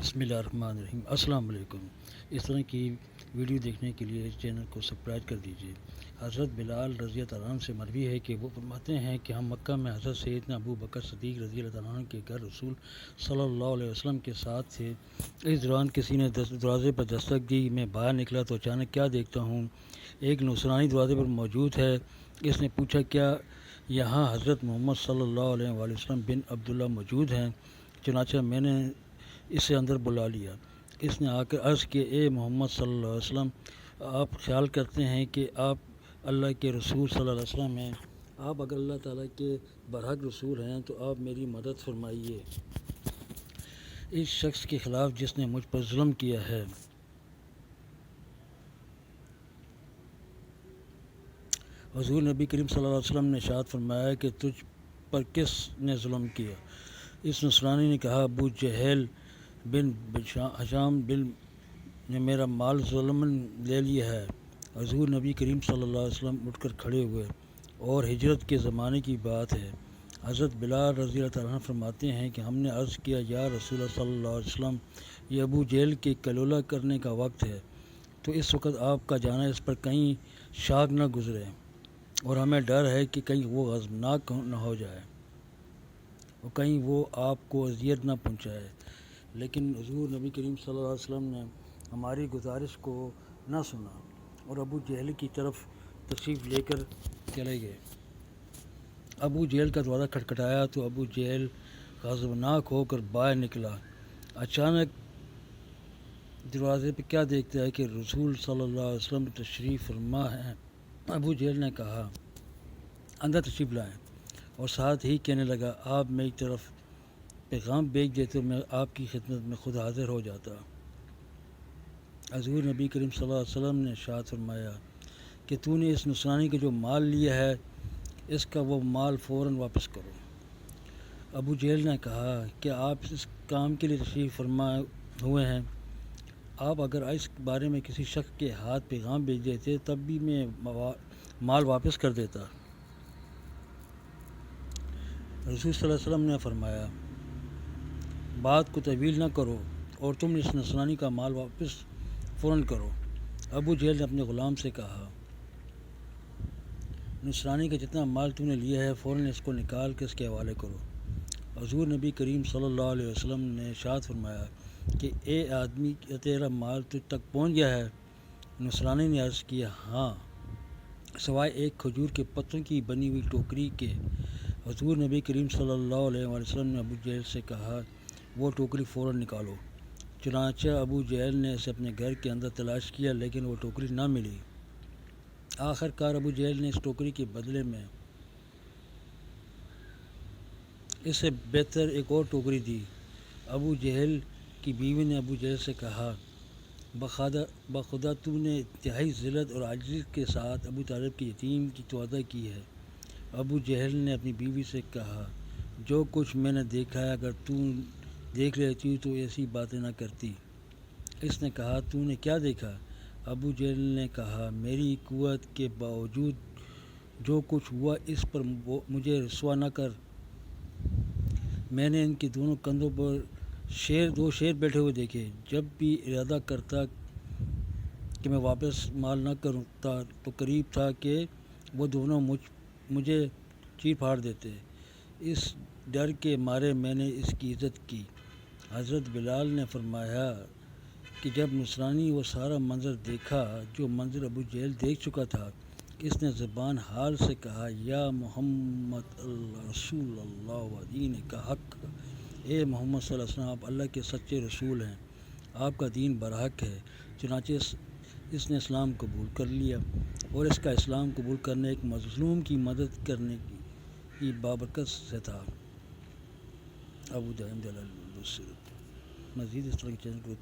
بسم اللہ الرحمن الرحیم۔ السلام علیکم۔ اس طرح کی ویڈیو دیکھنے کے لیے اس چینل کو سبسکرائب کر دیجیے۔ حضرت بلال رضی اللہ عنہ سے مروی ہے کہ وہ فرماتے ہیں کہ ہم مکہ میں حضرت سیدنا ابو بکر صدیق رضی اللہ عنہ کے گھر رسول صلی اللہ علیہ وسلم کے ساتھ تھے۔ اس دوران کسی نے دروازے پر دستک دی۔ میں باہر نکلا تو اچانک کیا دیکھتا ہوں، ایک نصرانی دروازے پر موجود ہے۔ اس نے پوچھا، کیا یہاں حضرت محمد صلی اللہ علیہ وسلم بن عبداللہ موجود ہیں؟ چنانچہ میں نے اسے اندر بلا لیا۔ اس نے آ کر عرض کیا، اے محمد صلی اللہ علیہ وسلم، آپ خیال کرتے ہیں کہ آپ اللہ کے رسول صلی اللہ علیہ وسلم ہیں؟ آپ اگر اللہ تعالیٰ کے برحق رسول ہیں تو آپ میری مدد فرمائیے اس شخص کے خلاف جس نے مجھ پر ظلم کیا ہے۔ حضور نبی کریم صلی اللہ علیہ وسلم نے ارشاد فرمایا کہ تجھ پر کس نے ظلم کیا؟ اس نصرانی نے کہا، ابو جہل بن ہشام نے میرا مال ظلماً لے لیا ہے۔ حضور نبی کریم صلی اللہ علیہ وسلم اٹھ کر کھڑے ہوئے، اور ہجرت کے زمانے کی بات ہے۔ حضرت بلال رضی اللہ عنہ فرماتے ہیں کہ ہم نے عرض کیا، یا رسول اللہ صلی اللہ علیہ وسلم، یہ ابو جہل کے کلولہ کرنے کا وقت ہے، تو اس وقت آپ کا جانا اس پر کہیں شاک نہ گزرے، اور ہمیں ڈر ہے کہ کہیں وہ غضبناک نہ ہو جائے اور کہیں وہ آپ کو اذیت نہ پہنچائے۔ لیکن حضور نبی کریم صلی اللہ علیہ وسلم نے ہماری گزارش کو نہ سنا اور ابو جہل کی طرف تشریف لے کر چلے گئے۔ ابو جہل کا دروازہ کھٹکھٹایا تو ابو جہل غضبناک ہو کر باہر نکلا۔ اچانک دروازے پہ کیا دیکھتا ہے کہ رسول صلی اللہ علیہ وسلم تشریف فرما ہے۔ ابو جہل نے کہا، اندر تشریف لائیں، اور ساتھ ہی کہنے لگا، آپ میری طرف پیغام بھیج دیتے، میں آپ کی خدمت میں خود حاضر ہو جاتا۔ حضور نبی کریم صلی اللہ علیہ وسلم نے ارشاد فرمایا کہ تو نے اس نصرانی کا جو مال لیا ہے، اس کا وہ مال فوراً واپس کرو۔ ابو جہل نے کہا، کیا آپ اس کام کے لیے تشریف فرما ہوئے ہیں؟ آپ اگر اس بارے میں کسی شخص کے ہاتھ پیغام بھیج دیتے تب بھی میں مال واپس کر دیتا۔ رسول صلی اللہ علیہ وسلم نے فرمایا، بات کو طویل نہ کرو اور تم اس نصرانی کا مال واپس فوراً کرو۔ ابو جہل نے اپنے غلام سے کہا، نصرانی کا جتنا مال تم نے لیا ہے فوراً اس کو نکال کے اس کے حوالے کرو۔ حضور نبی کریم صلی اللہ علیہ وسلم نے ارشاد فرمایا کہ اے آدمی، تیرا مال تجھ تک پہنچ گیا ہے؟ نصرانی نے عرض کیا، ہاں، سوائے ایک کھجور کے پتوں کی بنی ہوئی ٹوکری کے۔ حضور نبی کریم صلی اللہ علیہ وسلم نے ابو جہل سے کہا، وہ ٹوکری فوراً نکالو۔ چنانچہ ابو جہل نے اسے اپنے گھر کے اندر تلاش کیا، لیکن وہ ٹوکری نہ ملی۔ آخر کار ابو جہل نے اس ٹوکری کے بدلے میں اس سے بہتر ایک اور ٹوکری دی۔ ابو جہل کی بیوی نے ابو جہل سے کہا، بخدا تو نے انتہائی ذلت اور عاجزی کے ساتھ ابو طالب کے یتیم کی توعدہ کی ہے۔ ابو جہل نے اپنی بیوی سے کہا، جو کچھ میں نے دیکھا ہے، اگر تو دیکھ لیتی تو ایسی باتیں نہ کرتی۔ اس نے کہا، تو نے کیا دیکھا؟ ابو جہل نے کہا، میری قوت کے باوجود جو کچھ ہوا اس پر مجھے رسوا نہ کر۔ میں نے ان کے دونوں کندھوں پر دو شیر بیٹھے ہوئے دیکھے۔ جب بھی ارادہ کرتا کہ میں واپس مال نہ کرتا تو قریب تھا کہ وہ دونوں مجھے چیر پھاڑ دیتے۔ اس ڈر کے مارے میں نے اس کی عزت کی۔ حضرت بلال نے فرمایا کہ جب نصرانی وہ سارا منظر دیکھا جو منظر ابو جہل دیکھ چکا تھا، اس نے زبان حال سے کہا، یا محمد رسول اللہ و دین کا حق، اے محمد صلی اللہ علیہ وسلم، آپ اللہ کے سچے رسول ہیں، آپ کا دین برحق ہے۔ چنانچہ اس نے اسلام قبول کر لیا، اور اس کا اسلام قبول کرنے ایک مظلوم کی مدد کرنے کی بابرکت سے تھا۔ ابو داؤد مزید اس طرح کے چینل کو